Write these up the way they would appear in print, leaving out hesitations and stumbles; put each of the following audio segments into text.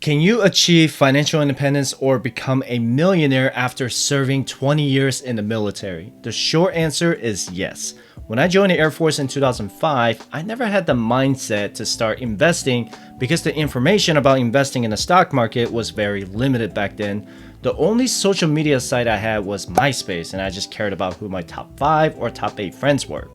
Can you achieve financial independence or become a millionaire after serving 20 years in the military? The short answer is yes. When I joined the Air Force in 2005, I never had the mindset to start investing because the information about investing in the stock market was very limited back then. The only social media site I had was MySpace, and I just cared about who my top 5 or top 8 friends were.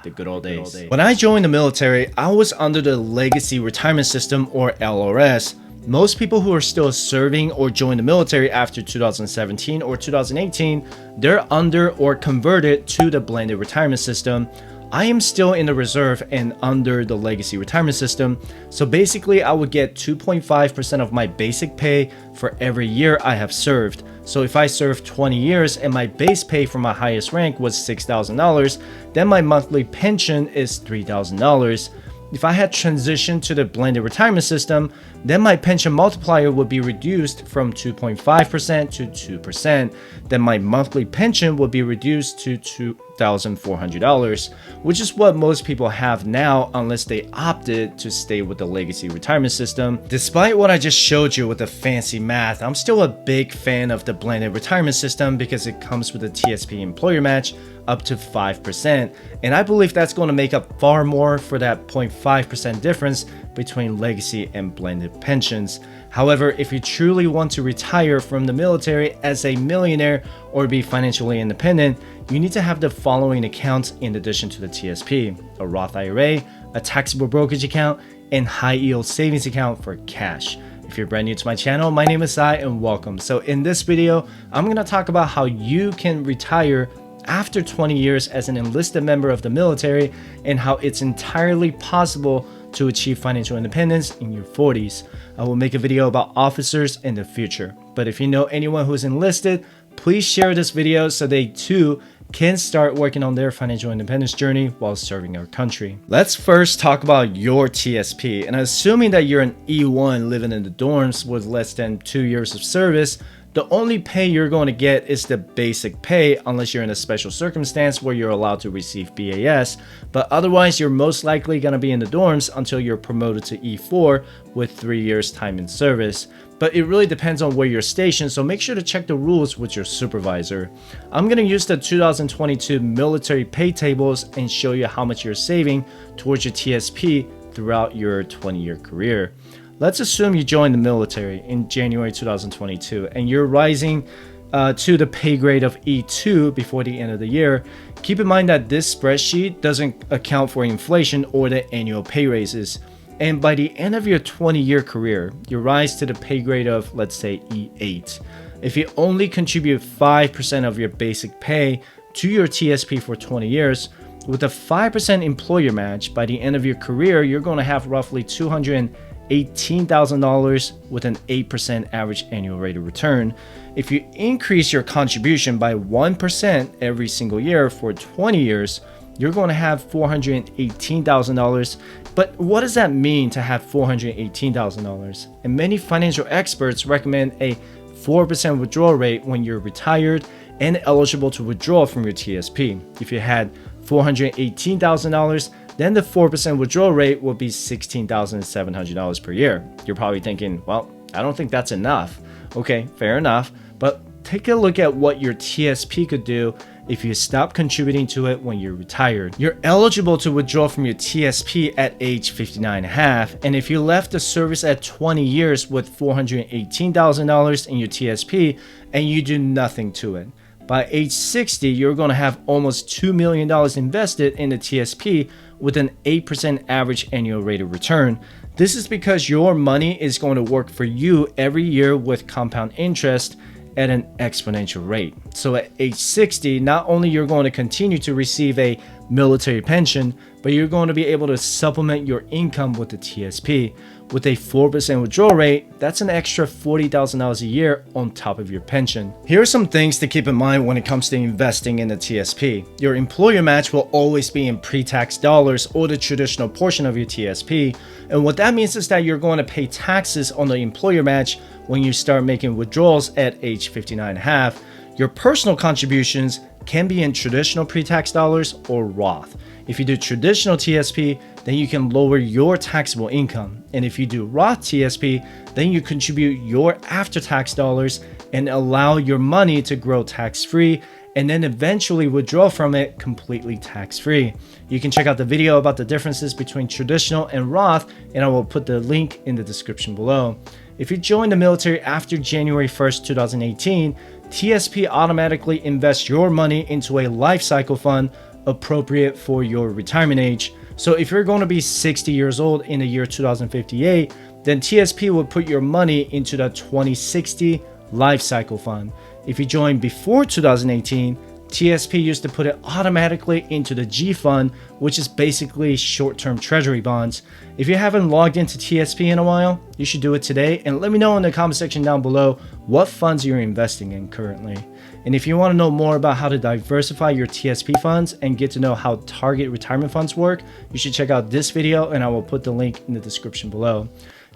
The good old days. When I joined the military, I was under the Legacy Retirement System, or LRS. Most people who are still serving or joined the military after 2017 or 2018, they're under or converted to the blended retirement system. I am still in the reserve and under the legacy retirement system. So basically I would get 2.5% of my basic pay for every year I have served. So if I served 20 years and my base pay for my highest rank was $6,000, then my monthly pension is $3,000. If I had transitioned to the blended retirement system, then my pension multiplier would be reduced from 2.5% to 2%. Then my monthly pension would be reduced to $2,400, which is what most people have now unless they opted to stay with the legacy retirement system. Despite what I just showed you with the fancy math, I'm still a big fan of the blended retirement system because it comes with a TSP employer match up to 5%. And I believe that's going to make up far more for that 0.5% difference between legacy and blended pensions. However, if you truly want to retire from the military as a millionaire or be financially independent, you need to have the following accounts in addition to the TSP: a Roth IRA, a taxable brokerage account, and high yield savings account for cash. If you're brand new to my channel, my name is Sai and welcome. So in this video, I'm going to talk about how you can retire after 20 years as an enlisted member of the military and how it's entirely possible to achieve financial independence in your 40s. I will make a video about officers in the future. But if you know anyone who's enlisted, please share this video so they too can start working on their financial independence journey while serving our country. Let's first talk about your TSP. And assuming that you're an E1 living in the dorms with less than 2 years of service, the only pay you're going to get is the basic pay unless you're in a special circumstance where you're allowed to receive BAS, but otherwise you're most likely going to be in the dorms until you're promoted to E4 with 3 years time in service. But it really depends on where you're stationed, so make sure to check the rules with your supervisor. I'm going to use the 2022 military pay tables and show you how much you're saving towards your TSP throughout your 20-year career. Let's assume you joined the military in January 2022 and you're rising to the pay grade of E2 before the end of the year. Keep in mind that this spreadsheet doesn't account for inflation or the annual pay raises. And by the end of your 20-year career, you rise to the pay grade of, let's say, E8. If you only contribute 5% of your basic pay to your TSP for 20 years, with a 5% employer match, by the end of your career, you're going to have roughly $218,000 with an 8% average annual rate of return. If you increase your contribution by 1% every single year for 20 years, you're going to have $418,000. But what does that mean to have $418,000? And many financial experts recommend a 4% withdrawal rate when you're retired and eligible to withdraw from your TSP. If you had $418,000, then the 4% withdrawal rate will be $16,700 per year. You're probably thinking, well, I don't think that's enough. Okay, fair enough. But take a look at what your TSP could do if you stop contributing to it when you're retired. You're eligible to withdraw from your TSP at age 59.5, and if you left the service at 20 years with $418,000 in your TSP and you do nothing to it, by age 60, you're going to have almost $2 million invested in the TSP with an 8% average annual rate of return. This is because your money is going to work for you every year with compound interest at an exponential rate. So at age 60, not only you're going to continue to receive a military pension, but you're going to be able to supplement your income with the TSP. With a 4% withdrawal rate, that's an extra $40,000 a year on top of your pension. Here are some things to keep in mind when it comes to investing in the TSP. Your employer match will always be in pre-tax dollars or the traditional portion of your TSP. And what that means is that you're going to pay taxes on the employer match when you start making withdrawals at age 59.5. Your personal contributions can be in traditional pre-tax dollars or Roth. If you do traditional TSP, then you can lower your taxable income. And if you do Roth TSP, then you contribute your after-tax dollars and allow your money to grow tax-free, and then eventually withdraw from it completely tax-free. You can check out the video about the differences between traditional and Roth, and I will put the link in the description below. If you join the military after January 1st, 2018, TSP automatically invests your money into a life cycle fund appropriate for your retirement age. So if you're going to be 60 years old in the year 2058, then TSP will put your money into the 2060 life cycle fund. If you join before 2018, TSP used to put it automatically into the G fund, which is basically short-term treasury bonds. If you haven't logged into TSP in a while, you should do it today, and let me know in the comment section down below what funds you're investing in currently. And if you want to know more about how to diversify your TSP funds and get to know how target retirement funds work, you should check out this video, and I will put the link in the description below.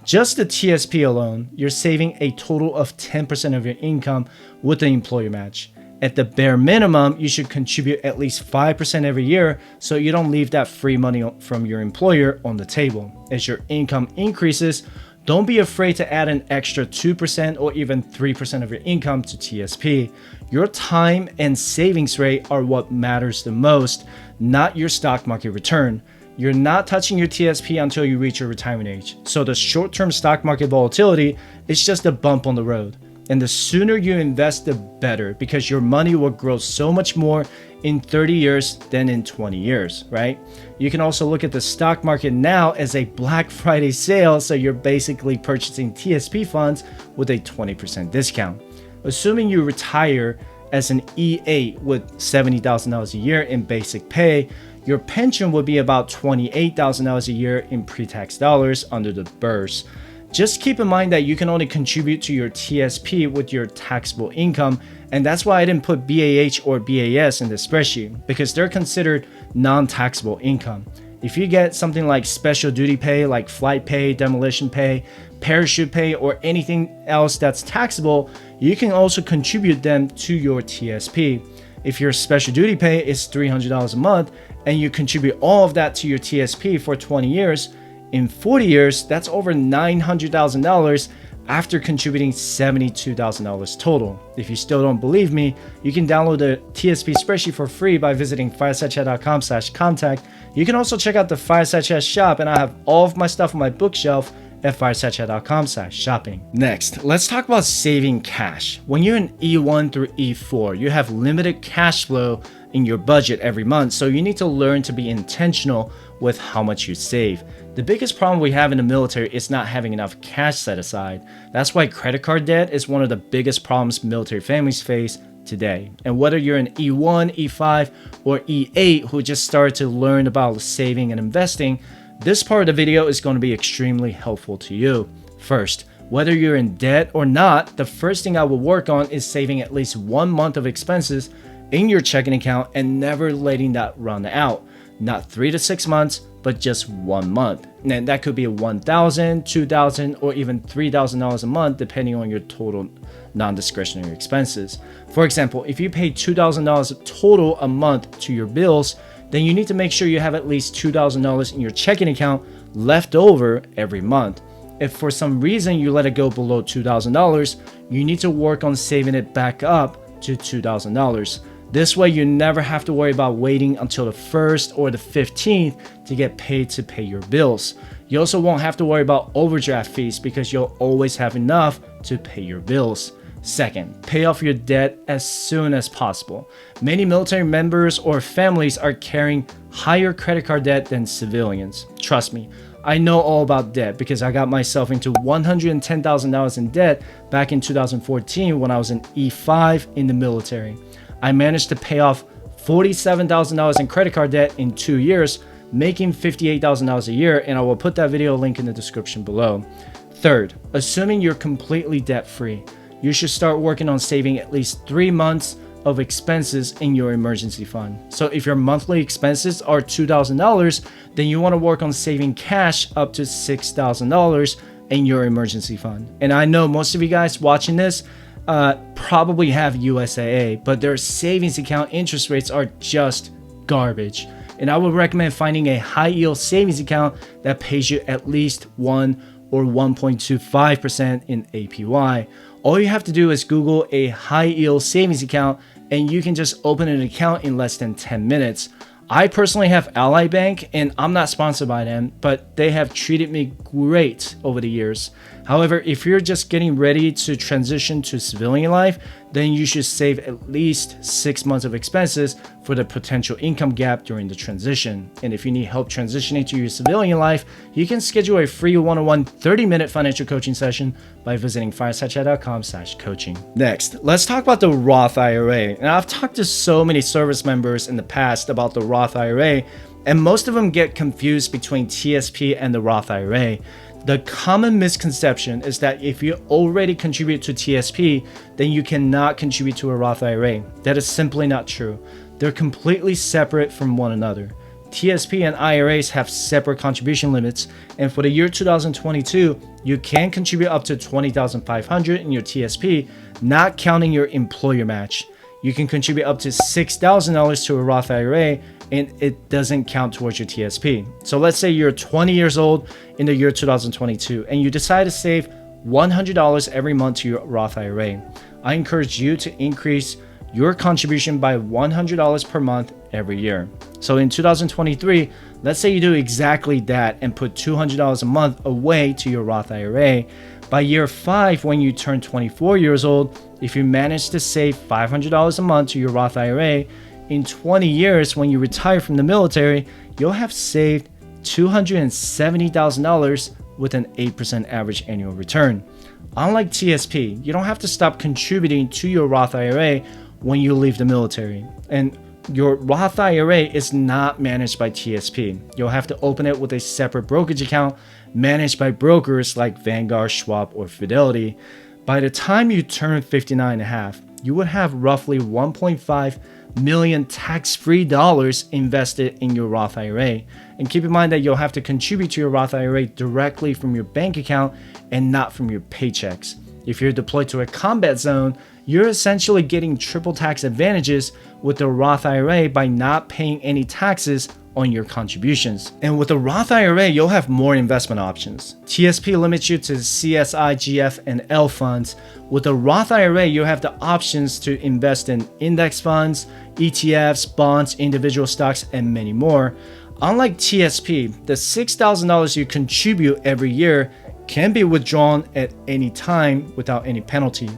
Just the TSP alone, you're saving a total of 10% of your income with the employer match. At the bare minimum, you should contribute at least 5% every year so you don't leave that free money from your employer on the table. As your income increases, don't be afraid to add an extra 2% or even 3% of your income to TSP. Your time and savings rate are what matters the most, not your stock market return. You're not touching your TSP until you reach your retirement age. So the short-term stock market volatility is just a bump on the road. And the sooner you invest, the better, because your money will grow so much more in 30 years than in 20 years, right? You can also look at the stock market now as a Black Friday sale, so you're basically purchasing TSP funds with a 20% discount. Assuming you retire as an E8 with $70,000 a year in basic pay, your pension would be about $28,000 a year in pre-tax dollars under the BURS. Just keep in mind that you can only contribute to your TSP with your taxable income, and that's why I didn't put BAH or BAS in the spreadsheet, because they're considered non-taxable income. If you get something like special duty pay, like flight pay, demolition pay, parachute pay, or anything else that's taxable, you can also contribute them to your TSP. If your special duty pay is $300 a month and you contribute all of that to your TSP for 20 years, in 40 years, that's over $900,000 after contributing $72,000 total. If you still don't believe me, you can download the TSP spreadsheet for free by visiting firesidechat.com/contact. You can also check out the Fireside Chat shop, and I have all of my stuff on my bookshelf at firesidechat.com/shopping. Next, let's talk about saving cash. When you're in E1 through E4, you have limited cash flow in your budget every month, so you need to learn to be intentional with how much you save. The biggest problem we have in the military is not having enough cash set aside. That's why credit card debt is one of the biggest problems military families face today. And whether you're in E1, E5, or E8 who just started to learn about saving and investing, this part of the video is going to be extremely helpful to you. First, whether you're in debt or not, the first thing I will work on is saving at least 1 month of expenses in your checking account and never letting that run out. Not 3 to 6 months, but just 1 month. And that could be $1,000, $2,000, or even $3,000 a month, depending on your total non-discretionary expenses. For example, if you pay $2,000 total a month to your bills, then you need to make sure you have at least $2,000 in your checking account left over every month. If for some reason you let it go below $2,000, you need to work on saving it back up to $2,000. This way you never have to worry about waiting until the 1st or the 15th to get paid to pay your bills. You also won't have to worry about overdraft fees because you'll always have enough to pay your bills. Second, pay off your debt as soon as possible. Many military members or families are carrying higher credit card debt than civilians. Trust me, I know all about debt because I got myself into $110,000 in debt back in 2014 when I was in E5 in the military. I managed to pay off $47,000 in credit card debt in 2 years, making $58,000 a year, and I will put that video link in the description below. Third, assuming you're completely debt-free, you should start working on saving at least 3 months of expenses in your emergency fund. So if your monthly expenses are $2,000, then you want to work on saving cash up to $6,000 in your emergency fund. And I know most of you guys watching this probably have USAA, but their savings account interest rates are just garbage. And I would recommend finding a high yield savings account that pays you at least 1 or 1.25% in APY. All you have to do is Google a high yield savings account and you can just open an account in less than 10 minutes. I personally have Ally Bank and I'm not sponsored by them, but they have treated me great over the years. However, if you're just getting ready to transition to civilian life, then you should save at least 6 months of expenses for the potential income gap during the transition. And if you need help transitioning to your civilian life, you can schedule a free one-on-one 30-minute financial coaching session by visiting firesidechat.com/coaching. Next, let's talk about the Roth IRA. And I've talked to so many service members in the past about the Roth IRA, and most of them get confused between TSP and the Roth IRA. The common misconception is that if you already contribute to TSP, then you cannot contribute to a Roth IRA. That is simply not true. They're completely separate from one another. TSP and IRAs have separate contribution limits, and for the year 2022, you can contribute up to $20,500 in your TSP, not counting your employer match. You can contribute up to $6,000 to a Roth IRA, and it doesn't count towards your TSP. So let's say you're 20 years old in the year 2022 and you decide to save $100 every month to your Roth IRA. I encourage you to increase your contribution by $100 per month every year. So in 2023, let's say you do exactly that and put $200 a month away to your Roth IRA. By year 5, when you turn 24 years old, if you manage to save $500 a month to your Roth IRA, in 20 years, when you retire from the military, you'll have saved $270,000 with an 8% average annual return. Unlike TSP, you don't have to stop contributing to your Roth IRA when you leave the military. And your Roth IRA is not managed by TSP. You'll have to open it with a separate brokerage account managed by brokers like Vanguard, Schwab, or Fidelity. By the time you turn 59 and a half, you would have roughly 1.5 million tax-free dollars invested in your Roth IRA. And keep in mind that you'll have to contribute to your Roth IRA directly from your bank account and not from your paychecks. If you're deployed to a combat zone, you're essentially getting triple tax advantages with the Roth IRA by not paying any taxes on your contributions. And with the Roth IRA, you'll have more investment options. TSP limits you to CSI, GF, and L funds. With the Roth IRA, you have the options to invest in index funds, ETFs, bonds, individual stocks, and many more. Unlike TSP, the $6,000 you contribute every year can be withdrawn at any time without any penalty.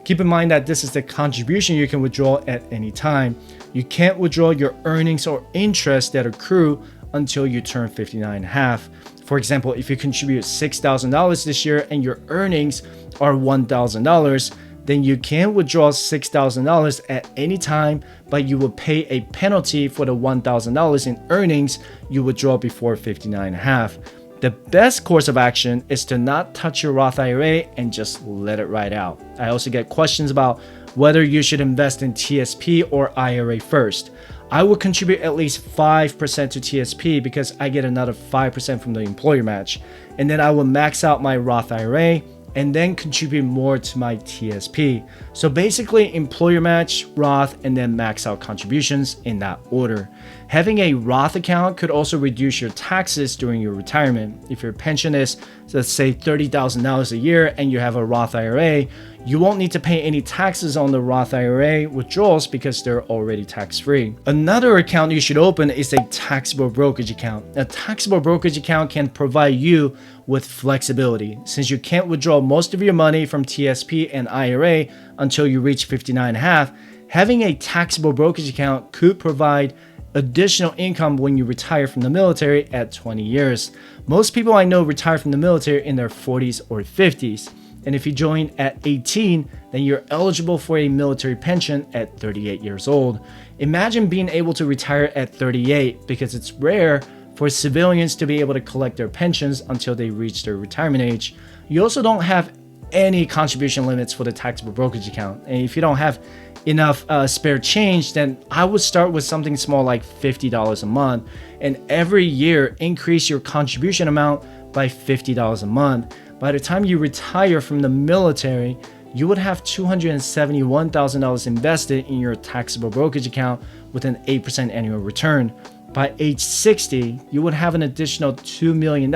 Keep in mind that this is the contribution you can withdraw at any time. You can't withdraw your earnings or interest that accrue until you turn 59 and a half. For example, if you contribute $6,000 this year and your earnings are $1,000, then you can withdraw $6,000 at any time, but you will pay a penalty for the $1,000 in earnings you withdraw before 59 and a half. The best course of action is to not touch your Roth IRA and just let it ride out. I also get questions about whether you should invest in TSP or IRA first. I would contribute at least 5% to TSP because I get another 5% from the employer match. And then I will max out my Roth IRA and then contribute more to my TSP. So basically employer match, Roth, and then max out contributions in that order. Having a Roth account could also reduce your taxes during your retirement. If your pension is, let's say, $30,000 a year and you have a Roth IRA, you won't need to pay any taxes on the Roth IRA withdrawals because they're already tax-free. Another account you should open is a taxable brokerage account. A taxable brokerage account can provide you with flexibility. Since you can't withdraw most of your money from TSP and IRA until you reach 59 and a half, having a taxable brokerage account could provide additional income when you retire from the military at 20 years. Most people I know retire from the military in their 40s or 50s. And if you join at 18, then you're eligible for a military pension at 38 years old. Imagine being able to retire at 38 because it's rare for civilians to be able to collect their pensions until they reach their retirement age. You also don't have any contribution limits for the taxable brokerage account. And if you don't have enough spare change, then I would start with something small like $50 a month. And every year, increase your contribution amount by $50 a month. By the time you retire from the military, you would have $271,000 invested in your taxable brokerage account with an 8% annual return. By age 60, you would have an additional $2 million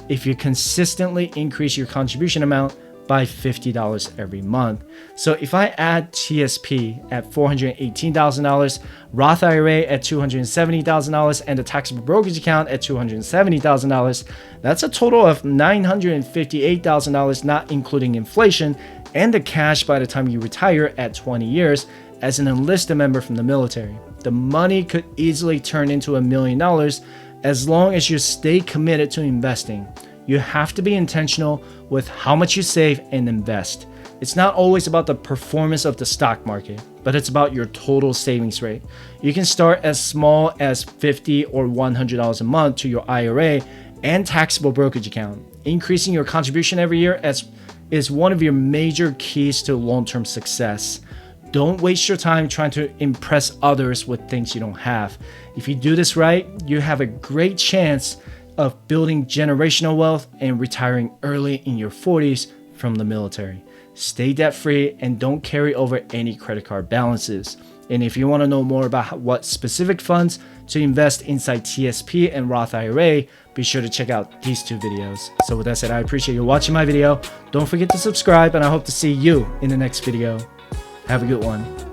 if you consistently increase your contribution amount by $50 every month. So if I add TSP at $418,000, Roth IRA at $270,000, and the taxable brokerage account at $270,000, that's a total of $958,000, not including inflation, and the cash by the time you retire at 20 years as an enlisted member from the military. The money could easily turn into $1 million as long as you stay committed to investing. You have to be intentional with how much you save and invest. It's not always about the performance of the stock market, but it's about your total savings rate. You can start as small as $50 or $100 a month to your IRA and taxable brokerage account. Increasing your contribution every year is one of your major keys to long-term success. Don't waste your time trying to impress others with things you don't have. If you do this right, you have a great chance of building generational wealth and retiring early in your 40s from the military. Stay debt-free and don't carry over any credit card balances. And if you want to know more about what specific funds to invest inside TSP and Roth IRA, be sure to check out these two videos. So with that said, I appreciate you watching my video. Don't forget to subscribe, and I hope to see you in the next video. Have a good one.